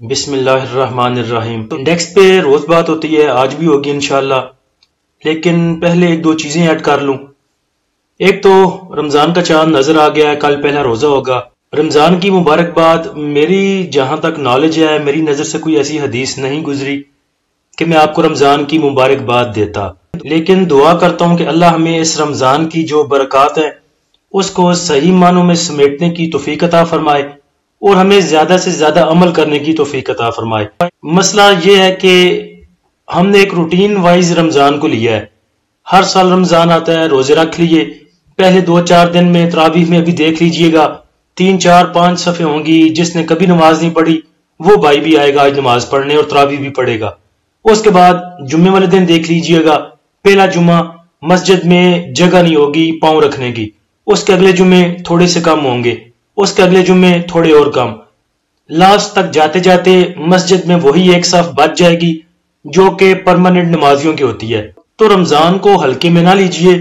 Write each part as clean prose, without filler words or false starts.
بسم اللہ الرحمن الرحیم۔ انڈیکس پہ روز بات ہوتی ہے، آج بھی ہوگی انشاءاللہ، لیکن پہلے ایک دو چیزیں ایڈ کر لوں۔ ایک تو رمضان کا چاند نظر آ گیا ہے، کل پہلا روزہ ہوگا۔ رمضان کی مبارکباد، میری جہاں تک نالج ہے، میری نظر سے کوئی ایسی حدیث نہیں گزری کہ میں آپ کو رمضان کی مبارکباد دیتا، لیکن دعا کرتا ہوں کہ اللہ ہمیں اس رمضان کی جو برکات ہیں اس کو صحیح معنوں میں سمیٹنے کی توفیق عطا فرمائے اور ہمیں زیادہ سے زیادہ عمل کرنے کی توفیق عطا فرمائے۔ مسئلہ یہ ہے کہ ہم نے ایک روٹین وائز رمضان کو لیا ہے، ہر سال رمضان آتا ہے، روزے رکھ لیے، پہلے 2-4 دن میں تراویح میں ابھی دیکھ لیجئے گا 3-4-5 صفحے ہوں گی، جس نے کبھی نماز نہیں پڑھی وہ بھائی بھی آئے گا آج نماز پڑھنے اور تراویح بھی پڑھے گا۔ اس کے بعد جمعے والے دن دیکھ لیجئے گا، پہلا جمعہ مسجد میں جگہ نہیں ہوگی پاؤں رکھنے کی، اس کے اگلے جمعے تھوڑے سے کم ہوں گے، اس کے اگلے جمعے تھوڑے اور کم، لاسٹ تک جاتے جاتے مسجد میں وہی ایک صف بچ جائے گی جو کہ پرماننٹ نمازیوں کی ہوتی ہے۔ تو رمضان کو ہلکے میں نہ لیجئے۔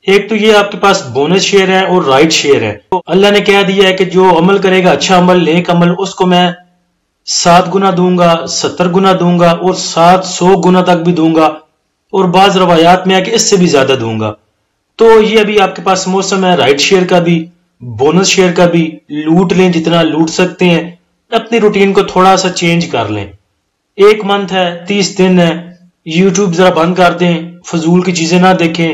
ایک تو یہ آپ کے پاس بونس شیئر ہے اور رائٹ شیئر ہے۔ اللہ نے کہہ دیا ہے کہ جو عمل کرے گا اچھا عمل، نیک عمل، اس کو میں 7 گنا دوں گا، 70 گنا دوں گا اور 700 گنا تک بھی دوں گا، اور بعض روایات میں ہے کہ اس سے بھی زیادہ دوں گا۔ تو یہ ابھی آپ کے پاس موسم ہے رائٹ شیئر کا بھی، بونس شیئر کا بھی، لوٹ لیں جتنا لوٹ سکتے ہیں، اپنی روٹین کو تھوڑا سا چینج کر لیں۔ 1 منتھ ہے، 30 دن ہے، یوٹیوب ذرا بند کر دیں، فضول کی چیزیں نہ دیکھیں،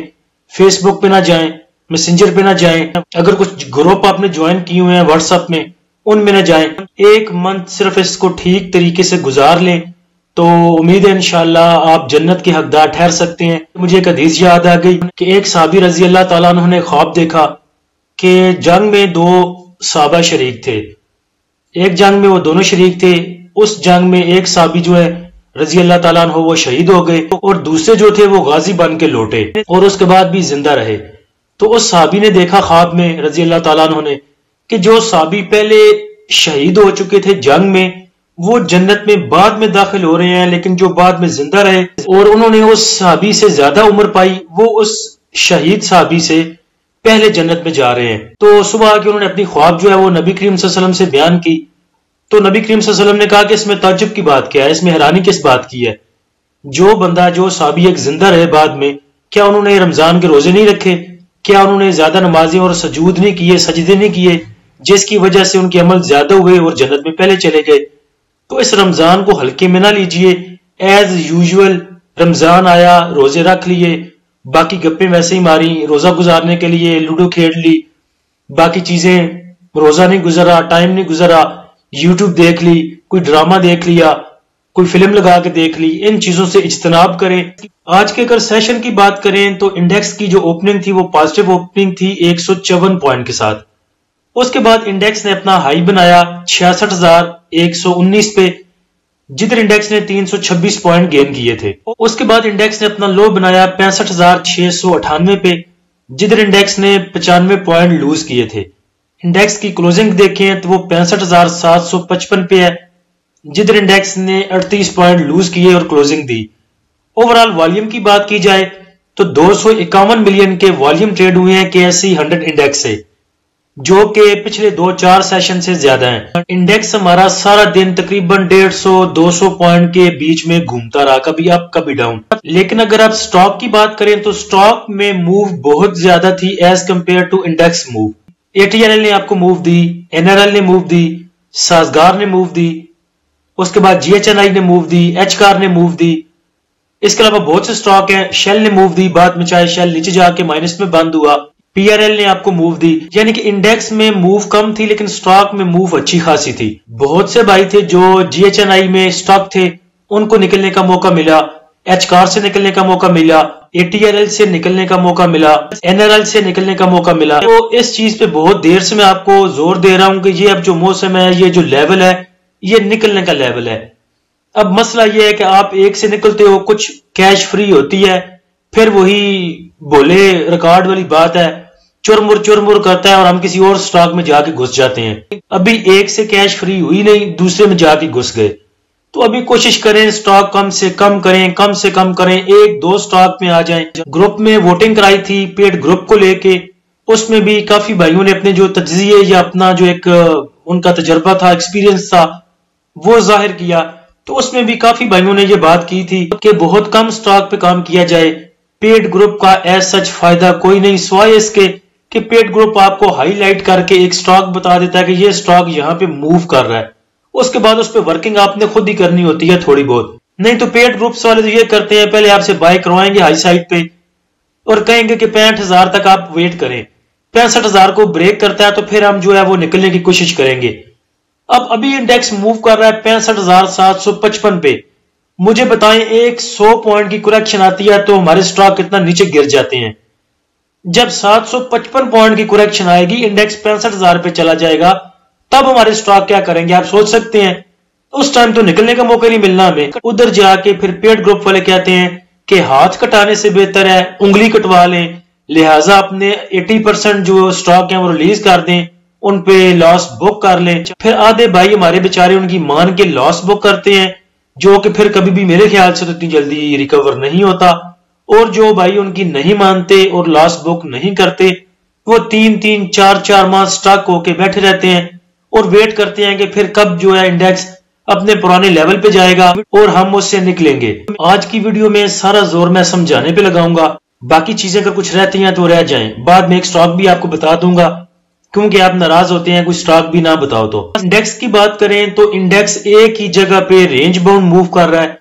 فیس بک پہ نہ جائیں، میسنجر پہ نہ جائیں، اگر کچھ گروپ آپ نے جوائن کیے ہوئے ہیں واٹس ایپ میں ان میں نہ جائیں۔ 1 منتھ صرف اس کو ٹھیک طریقے سے گزار لیں تو امید ہے انشاءاللہ آپ جنت کے حقدار ٹھہر سکتے ہیں۔ مجھے ایک حدیث یاد آ گئی کہ ایک صحابی رضی اللہ تعالیٰ عنہ نے خواب دیکھا کہ جنگ میں 2 صحابہ شریک تھے، ایک جنگ میں وہ دونوں شریک تھے، اس جنگ میں ایک صحابی جو ہے رضی اللہ تعالیٰ عنہ وہ شہید ہو گئے اور دوسرے جو تھے وہ غازی بن کے لوٹے اور اس کے بعد بھی زندہ رہے۔ تو اس صحابی نے دیکھا خواب میں رضی اللہ تعالیٰ عنہ نے کہ جو صحابی پہلے شہید ہو چکے تھے جنگ میں وہ جنت میں بعد میں داخل ہو رہے ہیں، لیکن جو بعد میں زندہ رہے اور انہوں نے اس صحابی سے زیادہ عمر پائی وہ اس شہید صحابی سے پہلے جنت میں جا رہے ہیں۔ تو صبح آ کے انہوں نے اپنی خواب جو ہے وہ نبی کریم صلی اللہ علیہ وسلم سے بیان کی، تو نبی کریم صلی اللہ علیہ وسلم نے کہا کہ اس میں تعجب کی بات کیا ہے، اس میں حیرانی کس بات کی ہے؟ جو بندہ جو صحابی ایک زندہ رہے بعد میں، کیا انہوں نے رمضان کے روزے نہیں رکھے؟ کیا انہوں نے زیادہ نمازیں اور سجود نہیں کیے، سجدے نہیں کیے، جس کی وجہ سے ان کے عمل زیادہ ہوئے اور جنت میں پہلے چلے گئے؟ تو اس رمضان کو ہلکے میں نہ لیجئے، ایز یوزول رمضان آیا روزے رکھ لیے، باقی گپیں ویسے ہی ماری، روزہ گزارنے کے لیے لوڈو کھیل لی، باقی چیزیں روزہ نہیں گزرا، ٹائم نہیں گزرا، یوٹیوب دیکھ لی، کوئی ڈرامہ دیکھ لیا، کوئی فلم لگا کے دیکھ لی، ان چیزوں سے اجتناب کریں۔ آج کے اگر سیشن کی بات کریں تو انڈیکس کی جو اوپننگ تھی وہ پازیٹیو اوپننگ تھی 154 پوائنٹ کے ساتھ، اس کے بعد انڈیکس نے اپنا ہائی بنایا 66,119 پہ، جدھر انڈیکس نے 326 پوائنٹ گین کیے تھے۔ اس کے بعد انڈیکس نے اپنا لو بنایا 65,698 پہ، جدھر انڈیکس نے 95 پوائنٹ لوز کیے تھے۔ انڈیکس کی کلوزنگ دیکھیں تو وہ 65,755 پہ ہے، جدھر انڈیکس نے 38 پوائنٹ لوز کیے اور کلوزنگ دی۔ اوورال والیوم کی بات کی جائے تو 251 ملین کے والیوم ٹریڈ ہوئے ہیں KSE 100 انڈیکس سے، جو کہ پچھلے 2-4 سیشن سے زیادہ ہیں۔ انڈیکس ہمارا سارا دن تقریباً 150-200 پوائنٹ کے بیچ میں گھومتا رہا، کبھی اپ کبھی ڈاؤن۔ لیکن اگر آپ سٹاک کی بات کریں تو سٹاک میں موو بہت زیادہ تھی as compare to index move. ATNL نے آپ کو موو دی، NRL نے موو دی، سازگار نے موو دی، اس کے بعد GHNI نے موو دی، HCAR نے موو دی، اس کے علاوہ بہت سے سٹاک ہیں، شیل نے موو دی، بعد میں چاہے شیل نیچے جا کے مائنس میں بند ہوا، PRL نے آپ کو موو دی، یعنی کہ انڈیکس میں موو کم تھی لیکن سٹاک میں موو اچھی خاصی تھی۔ بہت سے بھائی تھے جو GHNI میں سٹاک تھے، ان کو نکلنے کا موقع ملا، HCAR سے نکلنے کا موقع ملا، ATNL سے نکلنے کا موقع ملا، NRL سے نکلنے کا موقع ملا۔ تو اس چیز پہ بہت دیر سے میں آپ کو زور دے رہا ہوں کہ یہ اب جو موسم ہے، یہ جو لیول ہے، یہ نکلنے کا لیول ہے۔ اب مسئلہ یہ ہے کہ آپ ایک سے نکلتے ہو، کچھ کیش فری ہوتی ہے، پھر وہی بولے ریکارڈ والی بات ہے، چرمر کرتا ہے اور ہم کسی اور سٹاک میں جا کے گھس جاتے ہیں۔ ابھی ایک سے کیش فری ہوئی نہیں، دوسرے میں جا کے گھس گئے۔ تو ابھی کوشش کریں سٹاک کم سے کم کریں، کم سے کم کریں، 1-2 سٹاک میں آ جائیں۔ گروپ میں ووٹنگ کرائی تھی پیڈ گروپ کو لے کے، اس میں بھی کافی بھائیوں نے اپنے جو تجزیے یا اپنا جو ایک ان کا تجربہ تھا، ایکسپیرینس تھا، وہ ظاہر کیا، تو اس میں بھی کافی بھائیوں نے یہ بات کی تھی کہ بہت کم سٹاک پہ کام کیا جائے، پیڈ گروپ کا ایز سچ فائدہ کوئی نہیں سوائے اس کے کہ پیڈ گروپ آپ کو ہائی لائٹ کر کے ایک سٹاک بتا دیتا ہے کہ یہ سٹاک یہاں پہ موو کر رہا ہے، اس کے بعد اس پہ ورکنگ آپ نے خود ہی کرنی ہوتی ہے تھوڑی بہت. نہیں تو پیڈ گروپس والے تو یہ کرتے ہیں پہلے آپ سے بائی کروائیں گے ہائی سائٹ پہ اور کہیں گے کہ 65,000 تک آپ ویٹ کریں، 65,000 کو بریک کرتا ہے تو پھر ہم جو ہے وہ نکلنے کی کوشش کریں گے. اب ابھی انڈیکس موو کر رہا ہے 65,755 پہ. مجھے بتائیں ایک 100 پوائنٹ کی کریکشن آتی ہے تو ہمارے سٹاک کتنا نیچے گر جاتے ہیں. جب 755 پوائنٹ کی کریکشن آئے گی، انڈیکس 65,000 پہ چلا جائے گا، تب ہمارے سٹاک کیا کریں گے آپ سوچ سکتے ہیں. اس ٹائم تو نکلنے کا موقع نہیں ملنا ہمیں. ادھر جا کے پھر پیڈ گروپ والے کہتے ہیں کہ ہاتھ کٹانے سے بہتر ہے انگلی کٹوا لیں، لہٰذا اپنے 80% جو سٹاک ہیں وہ ریلیز کر دیں، ان پہ لاس بک کر لیں. پھر آدھے بھائی ہمارے بیچارے ان کی مان کے لاس بک کرتے ہیں، جو کہ پھر کبھی بھی میرے خیال سے تو اتنی جلدی ریکور نہیں ہوتا. اور جو بھائی ان کی نہیں مانتے اور لاس بک نہیں کرتے، وہ 3-3 4-4 ماہ سٹاک ہو کے بیٹھے رہتے ہیں اور ویٹ کرتے ہیں کہ پھر کب جو ہے انڈیکس اپنے پرانے لیول پہ جائے گا اور ہم اس سے نکلیں گے. آج کی ویڈیو میں سارا زور میں سمجھانے پہ لگاؤں گا، باقی چیزیں اگر کچھ رہتی ہیں تو رہ جائیں، بعد میں ایک سٹاک بھی آپ کو بتا دوں گا کیونکہ آپ ناراض ہوتے ہیں کوئی سٹاک بھی نہ بتاؤ تو. انڈیکس کی بات کریں تو انڈیکس ایک ہی جگہ پہ رینج باؤنڈ موو کر رہا ہے،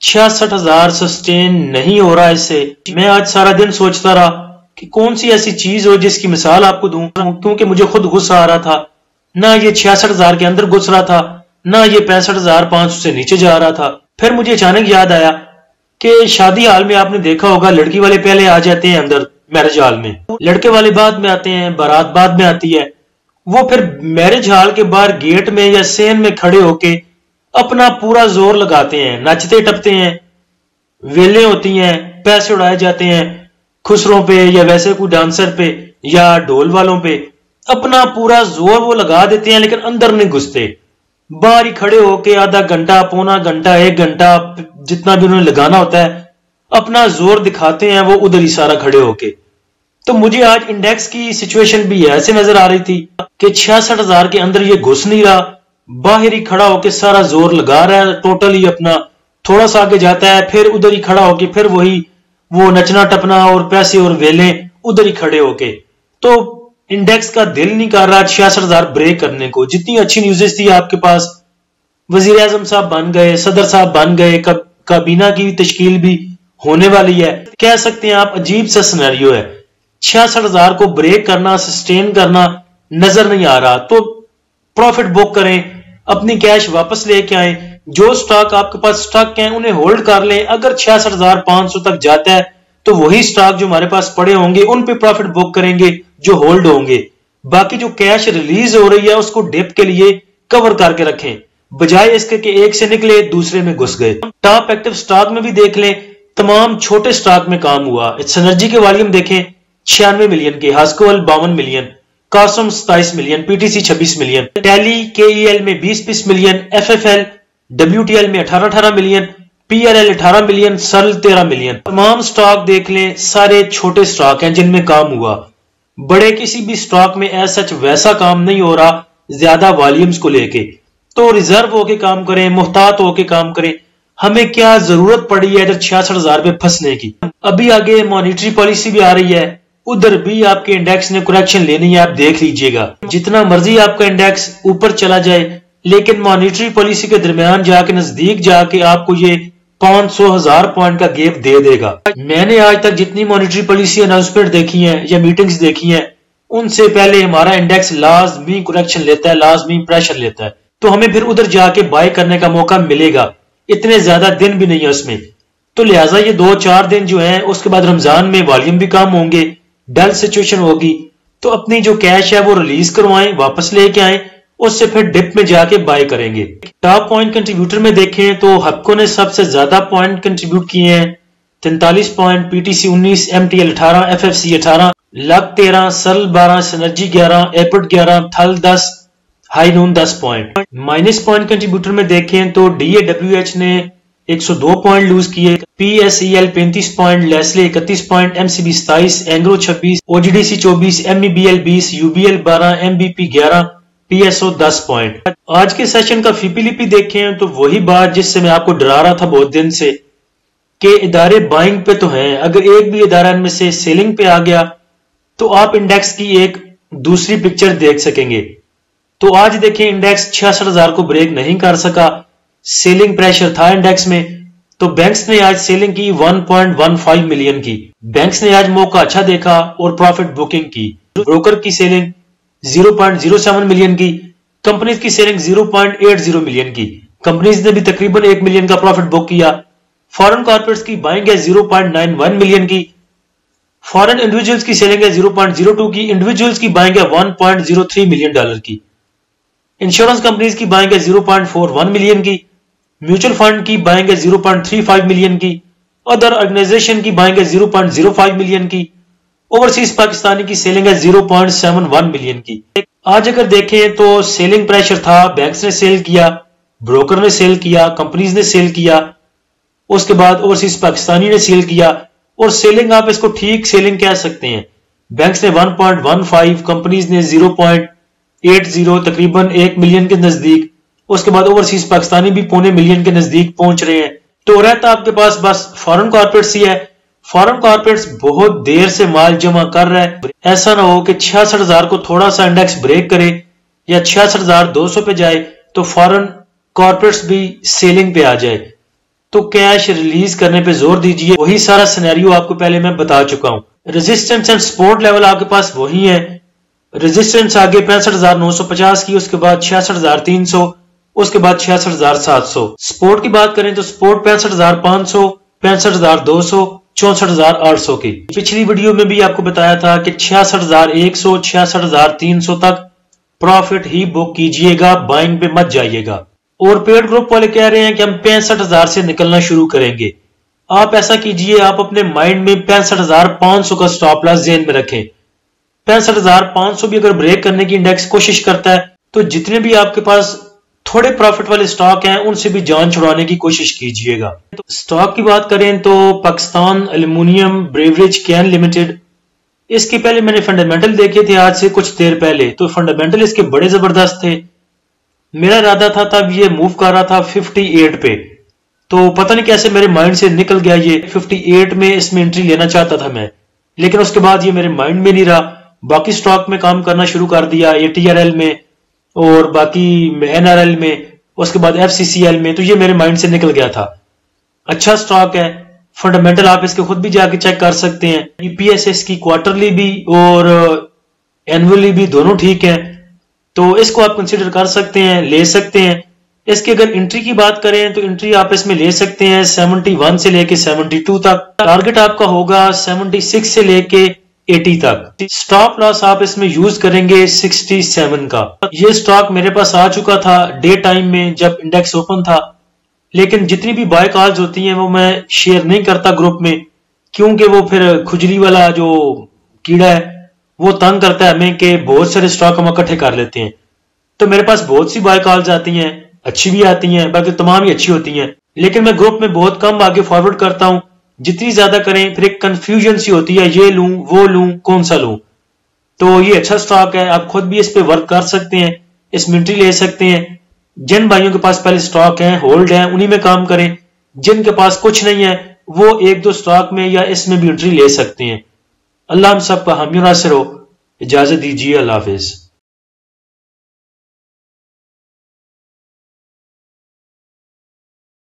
66,000 سسٹین نہیں ہو رہا. اس سے میں آج سارا دن سوچتا رہا کہ کون سی ایسی چیز ہو جس کی مثال آپ کو دوں، کیونکہ مجھے خود غصہ آ رہا تھا. نہ یہ 66,000 کے اندر گھس رہا تھا، نہ یہ 65,500 سے نیچے جا رہا تھا. پھر مجھے اچانک یاد آیا کہ شادی حال میں آپ نے دیکھا ہوگا لڑکی والے پہلے آ جاتے ہیں اندر میرج ہال میں، لڑکے والے بعد میں آتے ہیں، بارات بعد میں آتی ہے. وہ پھر میرج ہال کے باہر گیٹ میں یا سین میں کھڑے ہو کے اپنا پورا زور لگاتے ہیں، نچتے ٹپتے ہیں، ویلیں ہوتی ہیں، پیسے اڑائے جاتے ہیں خسروں پہ یا ویسے کوئی ڈانسر پہ یا ڈھول والوں پہ، اپنا پورا زور وہ لگا دیتے ہیں لیکن اندر نہیں گھستے. باہر ہی کھڑے ہو کے آدھا گھنٹہ، پونا گھنٹہ، 1 گھنٹہ جتنا بھی انہوں نے لگانا ہوتا ہے اپنا زور دکھاتے ہیں وہ ادھر ہی سارا کھڑے ہو کے. تو مجھے آج انڈیکس کی سچویشن بھی ایسے نظر آ رہی تھی کہ 66,000 کے اندر یہ گھس نہیں رہا، باہر ہی کھڑا ہو کے سارا زور لگا رہا ہے، ٹوٹل ہی اپنا تھوڑا سا آگے جاتا ہے پھر ادھر ہی کھڑا ہو کے پھر وہی وہ نچنا ٹپنا اور پیسے اور ویلیں ادھر ہی کھڑے ہو کے. تو انڈیکس کا دل نہیں کر رہا 66,000 بریک کرنے کو. جتنی اچھی نیوزز تھی آپ کے پاس، وزیر اعظم صاحب بن گئے، صدر صاحب بن گئے، کابینہ کی تشکیل بھی ہونے والی ہے، کہہ سکتے ہیں آپ عجیب سا سینیریو ہے. 66,000 کو بریک کرنا، سسٹین کرنا نظر نہیں آ رہا. تو پروفٹ بک کریں، اپنی کیش واپس لے کے آئیں، جو سٹاک آپ کے پاس سٹاک ہیں انہیں ہولڈ کر لیں. اگر 66,500 تک جاتا ہے تو وہی سٹاک جو ہمارے پاس پڑے ہوں گے ان پہ پروفٹ بک کریں گے جو ہولڈ ہوں گے. باقی جو کیش ریلیز ہو رہی ہے اس کو ڈپ کے لیے کور کر کے رکھیں، بجائے اس کے کہ ایک سے نکلے دوسرے میں گھس گئے. ٹاپ ایکٹیو سٹاک میں بھی دیکھ لیں، تمام چھوٹے سٹاک میں کام ہوا. سنرجی کے والیوم دیکھیں 96 ملین کے، ہاسکول 52 ملین، کاسم 27 million, P T C 26 million, ٹیلی کے ای ایل میں 20 million, F F L W T L میں 18 million, P L L 18 million, Searle 13 million. تمام سٹاک دیکھ لیں، سارے چھوٹے سٹاک ہیں جن میں کام ہوا. بڑے کسی بھی سٹاک میں ایز سچ ویسا کام نہیں ہو رہا زیادہ والیومز کو لے کے. تو ریزرو ہو کے کام کریں، محتاط ہو کے کام کریں. ہمیں کیا ضرورت پڑی ہے ادھر 66,000 پہ پھنسنے کی. ابھی آگے مانیٹری پالیسی بھی آ رہی ہے، ادھر بھی آپ کے انڈیکس نے کریکشن لینی ہے، آپ دیکھ لیجئے گا. جتنا مرضی آپ کا انڈیکس اوپر چلا جائے لیکن مانیٹری پالیسی کے درمیان جا کے نزدیک جا کے آپ کو یہ 500,000 پوائنٹ کا گیپ دے دے گا. میں نے آج تک جتنی مانیٹری پالیسی اناؤنسمنٹ دیکھی ہیں یا میٹنگز دیکھی ہیں ان سے پہلے ہمارا انڈیکس لازمی کریکشن لیتا ہے، لازمی پریشر لیتا ہے. تو ہمیں پھر ادھر جا کے بائی کرنے کا موقع ملے گا. اتنے زیادہ دن بھی نہیں ہے اس میں، تو لہٰذا یہ 2-4 دن جو ہیں اس کے بعد رمضان میں والیوم بھی کام ہوں گے، ڈل سچویشن ہوگی. تو اپنی جو کیش ہے وہ ریلیز کروائیں، واپس لے کے آئیں، اس سے پھر ڈپ میں جا کے بائی کریں گے. ٹاپ پوائنٹ کنٹریبیوٹر میں دیکھیں تو ہپکو نے سب سے زیادہ پوائنٹ کنٹریبیوٹ کیے ہیں، 43 point, P T C 19، M T L 18، F F C 18، luck 13، Searle 12، synergy 11، ایپٹ 11، Thal 10، Highnoon 10 point. Minus point contributor میں دیکھیں تو ڈی اے ڈبلیو ایچ نے 102 پوائنٹ لوز کیے، P S E L 35 point, لیسلے 31 point, M C B 27، Engro 26، O G D C 24، M E B L 20، U B L 12، M B P 11، PSO 10 point. آج کے session کا فی پی لیپی دیکھیں تو وہی بات جس سے میں آپ کو ڈرا رہا تھا بہت دن سے کہ ادارے بائنگ پہ تو ہیں، اگر ایک بھی ادارہ ان میں سے سیلنگ پہ آ گیا تو آپ انڈیکس کی ایک دوسری پکچر دیکھ سکیں گے۔ تو آج دیکھیں انڈیکس 66,000 کو بریک نہیں کر سکا، سیلنگ پریشر تھا انڈیکس میں، تو بینکس نے آج سیلنگ کی 1.15 ملین کی۔ بینکس نے آج موقع اچھا دیکھا اور پروفٹ بکنگ کی۔ بروکر کی سیلنگ 0.07 ملین کی، کمپنیز کی سیلنگ 0.80 ملین کی، کمپنیز نے بھی تقریباً 1 ملین کا پروفٹ بک کیا۔ فورن کارپوریٹس کی بائنگ ہے 0.91 ملین کی، فورن انڈیویجولز کی سیلنگ ہے 0.02 کی، انڈیویجولز کی بائنگ ہے 1.03 ملین ڈالر کی، انشورنس کمپنیز کی بائنگ ہے 0.41 ملین کی، میوچل فنڈ کی بائنگ ہے 0.35 ملین کی، ادر آرگنائزیشن کی بائنگ ہے 0.05 ملین کی، اوورسیز پاکستانی کی سیلنگ ہے 0.71 ملین کی۔ آج اگر دیکھیں تو سیلنگ پریشر تھا، بینکس نے سیل کیا، بروکر نے سیل کیا، کمپنیز نے سیل کیا، اس کے بعد اوورسیز پاکستانی نے سیل کیا، اور سیلنگ آپ اس کو ٹھیک سیلنگ کہہ سکتے ہیں۔ بینکس نے 1.15، کمپنیز نے 0.80، تقریباً 1 ملین کے نزدیک، اس کے بعد اوورسیز پاکستانی بھی 0.25 ملین کے نزدیک پہنچ رہے ہیں۔ تو رہتا آپ کے پاس بس فورن کارپوریٹس ہی ہے۔ فورن کارپوریٹس بہت دیر سے مال جمع کر رہا ہے، ایسا نہ ہو کہ 66,000 کو تھوڑا سا انڈیکس بریک کرے یا 66,200 پہ جائے تو فورن کارپوریٹس بھی سیلنگ پہ آ جائے، تو کیش ریلیز کرنے پہ زور دیجئے۔ وہی سارا سینیریو آپ کو پہلے میں بتا چکا ہوں۔ ریزسٹنس اینڈ سپورٹ لیول آپ کے پاس وہی ہے۔ ریزسٹنس آگے 65,950 کی، اس کے بعد 66,300، اس کے بعد 66,700۔ سپورٹ کی بات کریں تو سپورٹ 65,500، 65,200، 64,800 کی۔ پچھلی ویڈیو میں بھی آپ کو بتایا تھا کہ 66,100، 66,300 تک پروفٹ ہی بک کیجئے گا، بائنگ پہ مت جائیے گا۔ اور پیڈ گروپ والے کہہ رہے ہیں کہ ہم 65,000 سے نکلنا شروع کریں گے۔ آپ ایسا کیجئے، آپ اپنے مائنڈ میں 65,500 کا سٹاپ لاس ذہن میں رکھیں۔ 65,500 بھی اگر بریک کرنے کی انڈیکس کوشش کرتا ہے تو جتنے بھی آپ کے پاس تھوڑے پروفٹ والے سٹاک ہیں ان سے بھی جان چھڑانے کی کوشش کیجئے گا۔ سٹاک کی بات کریں تو پاکستان ایلومینیم بریوریج کین لمیٹڈ، اس کے پہلے میں نے فنڈامنٹل دیکھے تھے آج سے کچھ دیر پہلے، تو فنڈامنٹل اس کے بڑے زبردست تھے۔ میرا ارادہ تھا تب یہ موو کر رہا تھا 58 پہ، تو پتہ نہیں کیسے میرے مائنڈ سے نکل گیا، یہ 58 میں اس میں انٹری لینا چاہتا تھا میں، لیکن اس کے بعد یہ میرے مائنڈ میں نہیں رہا۔ باقی سٹاک میں کام کرنا شروع کر دیا، ATRL میں اور باقی NRL میں، اس کے بعد FCCL میں، تو یہ میرے مائنڈ سے نکل گیا تھا۔ اچھا سٹاک ہے، فنڈامنٹل آپ اس کے خود بھی جا کے چیک کر سکتے ہیں، EPS کی کوارٹرلی بھی اور اینولی بھی دونوں ٹھیک ہیں، تو اس کو آپ کنسیڈر کر سکتے ہیں، لے سکتے ہیں۔ اس کے اگر انٹری کی بات کریں تو انٹری آپ اس میں لے سکتے ہیں 71 سے لے کے 72 تک، ٹارگٹ آپ کا ہوگا 76 سے لے کے 80 تک، سٹاپ لاس آپ اس میں یوز کریں گے 67 کا۔ یہ سٹاک میرے پاس آ چکا تھا ڈے ٹائم میں جب انڈیکس اوپن تھا، لیکن جتنی بھی بائی کالز ہوتی ہیں وہ میں شیئر نہیں کرتا گروپ میں، کیونکہ وہ پھر کھجلی والا جو کیڑا ہے وہ تنگ کرتا ہے ہمیں کہ بہت سارے سٹاک ہم اکٹھے کر لیتے ہیں۔ تو میرے پاس بہت سی بائی کالز آتی ہیں، اچھی بھی آتی ہیں، باقی تمام ہی اچھی ہوتی ہیں، لیکن میں گروپ میں بہت کم آگے فارورڈ کرتا ہوں۔ جتنی زیادہ کریں پھر ایک کنفیوژن سی ہوتی ہے، یہ لوں وہ لوں کون سا لوں۔ تو یہ اچھا سٹاک ہے، آپ خود بھی اس پہ ورک کر سکتے ہیں، اس میں انٹری لے سکتے ہیں۔ جن بھائیوں کے پاس پہلے سٹاک ہیں، ہولڈ ہیں، انہی میں کام کریں۔ جن کے پاس کچھ نہیں ہے وہ ایک دو سٹاک میں یا اس میں بھی انٹری لے سکتے ہیں۔ اللہ ہم سب کا حامی و ناصر ہو۔ اجازت دیجیے، اللہ حافظ۔